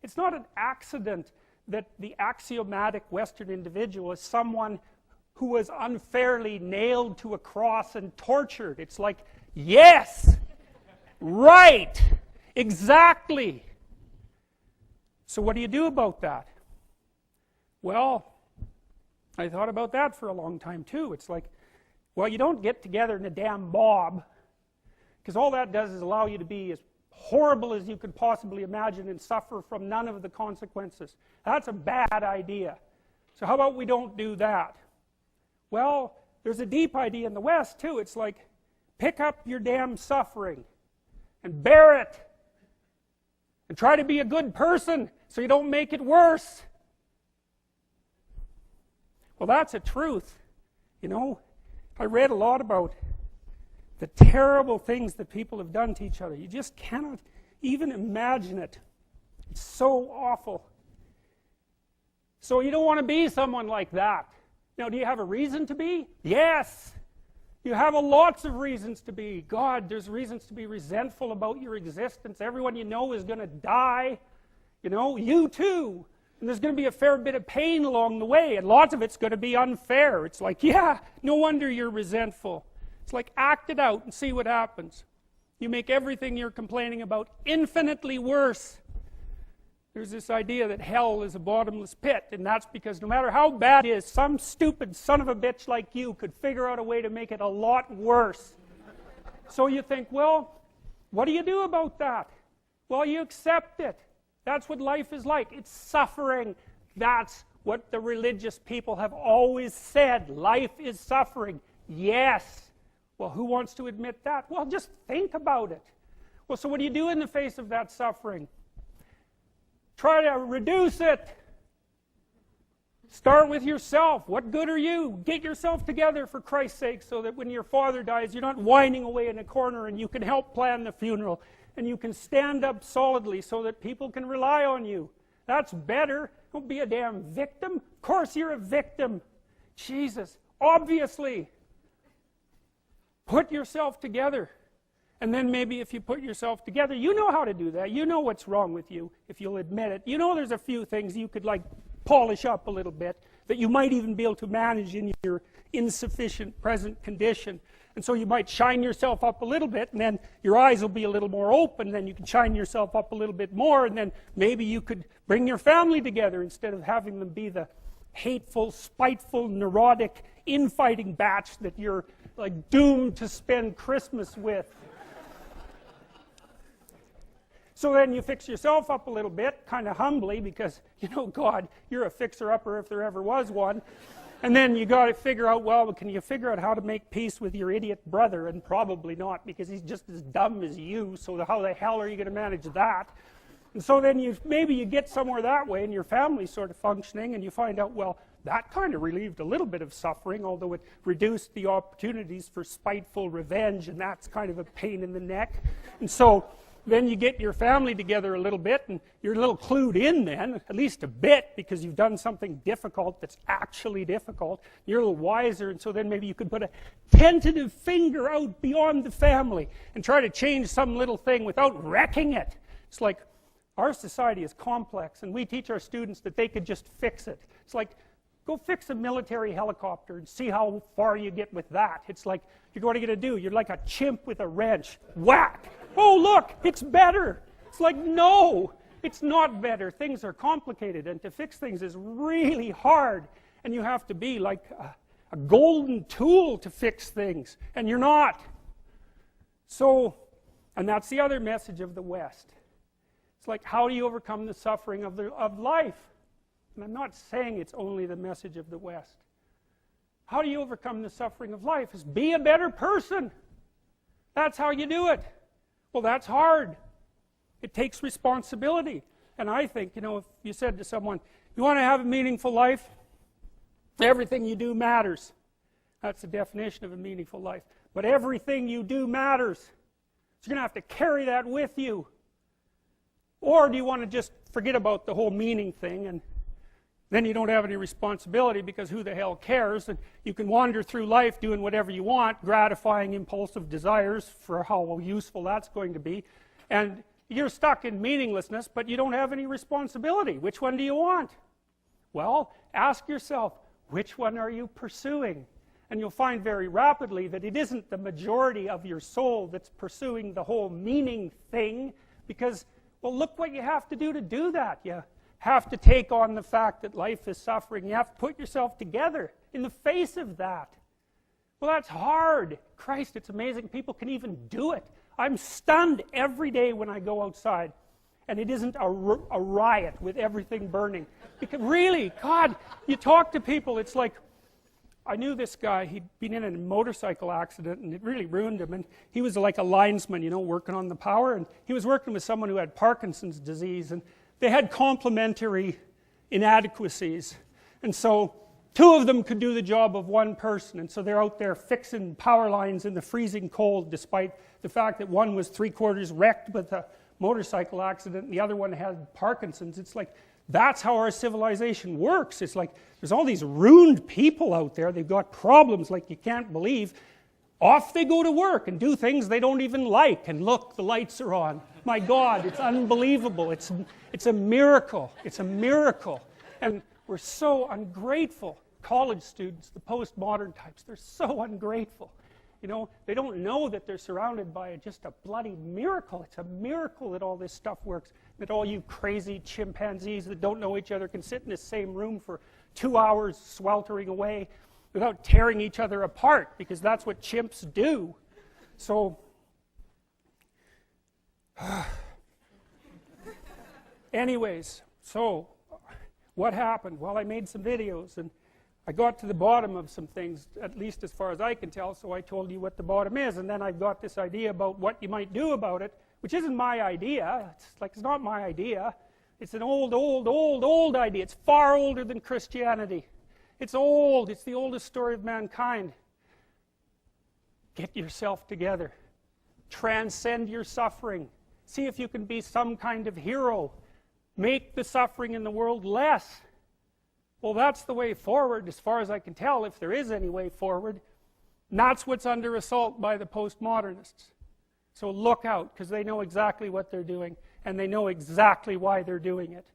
It's not an accident that the axiomatic Western individual is someone who was unfairly nailed to a cross and tortured. It's like, yes, right, exactly. So what do you do about that? Well, I thought about that for a long time too. It's like, well, you don't get together in a damn mob, because all that does is allow you to be as horrible as you could possibly imagine and suffer from none of the consequences. That's a bad idea. So how about we don't do that? Well, there's a deep idea in the West too. It's like, pick up your damn suffering and bear it and try to be a good person so you don't make it worse. Well, that's a truth. You know, I read a lot about the terrible things that people have done to each other. You just cannot even imagine it. It's so awful. So you don't want to be someone like that. Now, do you have a reason to be? Yes. You have lots of reasons to be. God, there's reasons to be resentful about your existence. Everyone you know is going to die. You know, you too. And there's going to be a fair bit of pain along the way, and lots of it's going to be unfair. It's like, yeah, no wonder you're resentful. It's like, act it out and see what happens. You make everything you're complaining about infinitely worse. There's this idea that hell is a bottomless pit, and that's because no matter how bad it is, some stupid son of a bitch like you could figure out a way to make it a lot worse. So you think, well, what do you do about that? Well, you accept it. That's what life is like. It's suffering. That's what the religious people have always said. Life is suffering. Yes. Well, who wants to admit that? Well, just think about it. Well, so what do you do in the face of that suffering? Try to reduce it. Start with yourself. What good are you? Get yourself together for Christ's sake, so that when your father dies, you're not whining away in a corner, and you can help plan the funeral, and you can stand up solidly so that people can rely on you. That's better. Don't be a damn victim. Of course you're a victim. Jesus, obviously. Put yourself together. And then maybe if you put yourself together, you know how to do that. You know what's wrong with you, if you'll admit it. You know there's a few things you could like polish up a little bit, that you might even be able to manage in your insufficient present condition. And so you might shine yourself up a little bit, and then your eyes will be a little more open, then you can shine yourself up a little bit more, and then maybe you could bring your family together instead of having them be the hateful, spiteful, neurotic, infighting batch that you're like doomed to spend Christmas with. So then you fix yourself up a little bit, kind of humbly, because, you know, God, you're a fixer-upper if there ever was one. And then you got to figure out, well, can you figure out how to make peace with your idiot brother? And probably not, because he's just as dumb as you, so how the hell are you going to manage that? And so then maybe you get somewhere that way, and your family's sort of functioning, and you find out, well, that kind of relieved a little bit of suffering, although it reduced the opportunities for spiteful revenge, and that's kind of a pain in the neck. And so then you get your family together a little bit, and you're a little clued in then, at least a bit, because you've done something difficult that's actually difficult. You're a little wiser, and so then maybe you could put a tentative finger out beyond the family and try to change some little thing without wrecking it. It's like, our society is complex, and we teach our students that they could just fix it. It's like, go fix a military helicopter and see how far you get with that. It's like, what are you going to do? You're like a chimp with a wrench. Whack! Oh, look, it's better. It's like, no, it's not better. Things are complicated, and to fix things is really hard. And you have to be like a golden tool to fix things, and you're not. So, and that's the other message of the West. It's like, how do you overcome the suffering of life? And I'm not saying it's only the message of the West. How do you overcome the suffering of life? Is be a better person. That's how you do it. Well, that's hard. It takes responsibility. And I think, you know, if you said to someone, you want to have a meaningful life? Everything you do matters. That's the definition of a meaningful life. But everything you do matters. So you're going to have to carry that with you. Or do you want to just forget about the whole meaning thing, and then you don't have any responsibility, because who the hell cares? And you can wander through life doing whatever you want, gratifying impulsive desires for how useful that's going to be. And You're stuck in meaninglessness, but you don't have any responsibility. Which one do you want? Well, ask yourself, which one are you pursuing? And you'll find very rapidly that it isn't the majority of your soul that's pursuing the whole meaning thing, because, well, look what you have to do that. You have to take on the fact that life is suffering. You have to put yourself together in the face of that. Well, that's hard. Christ, it's amazing people can even do it. I'm stunned every day when I go outside, and it isn't a riot with everything burning. Because really, God, you talk to people, it's like, I knew this guy, he'd been in a motorcycle accident, and it really ruined him, and he was like a linesman, you know, working on the power, and he was working with someone who had Parkinson's disease, and they had complementary inadequacies, and so two of them could do the job of one person, and so they're out there fixing power lines in the freezing cold, despite the fact that one was 3/4 wrecked with a motorcycle accident, and the other one had Parkinson's. It's like, that's how our civilization works. It's like, there's all these ruined people out there, they've got problems like you can't believe. Off they go to work and do things they don't even like, and look, the lights are on. My God, it's unbelievable. It's a miracle. It's a miracle. And we're so ungrateful. College students, the postmodern types, they're so ungrateful. You know, they don't know that they're surrounded by just a bloody miracle. It's a miracle that all this stuff works. That all you crazy chimpanzees that don't know each other can sit in the same room for 2 hours sweltering away without tearing each other apart, because that's what chimps do. So, anyways, so what happened? Well, I made some videos, and I got to the bottom of some things, at least as far as I can tell, so I told you what the bottom is, and then I got this idea about what you might do about it, which isn't my idea. It's not my idea. It's an old idea. It's far older than Christianity. It's old. It's the oldest story of mankind. Get yourself together. Transcend your suffering. See if you can be some kind of hero. Make the suffering in the world less. Well, that's the way forward, as far as I can tell, if there is any way forward. And that's what's under assault by the postmodernists. So look out, because they know exactly what they're doing, and they know exactly why they're doing it.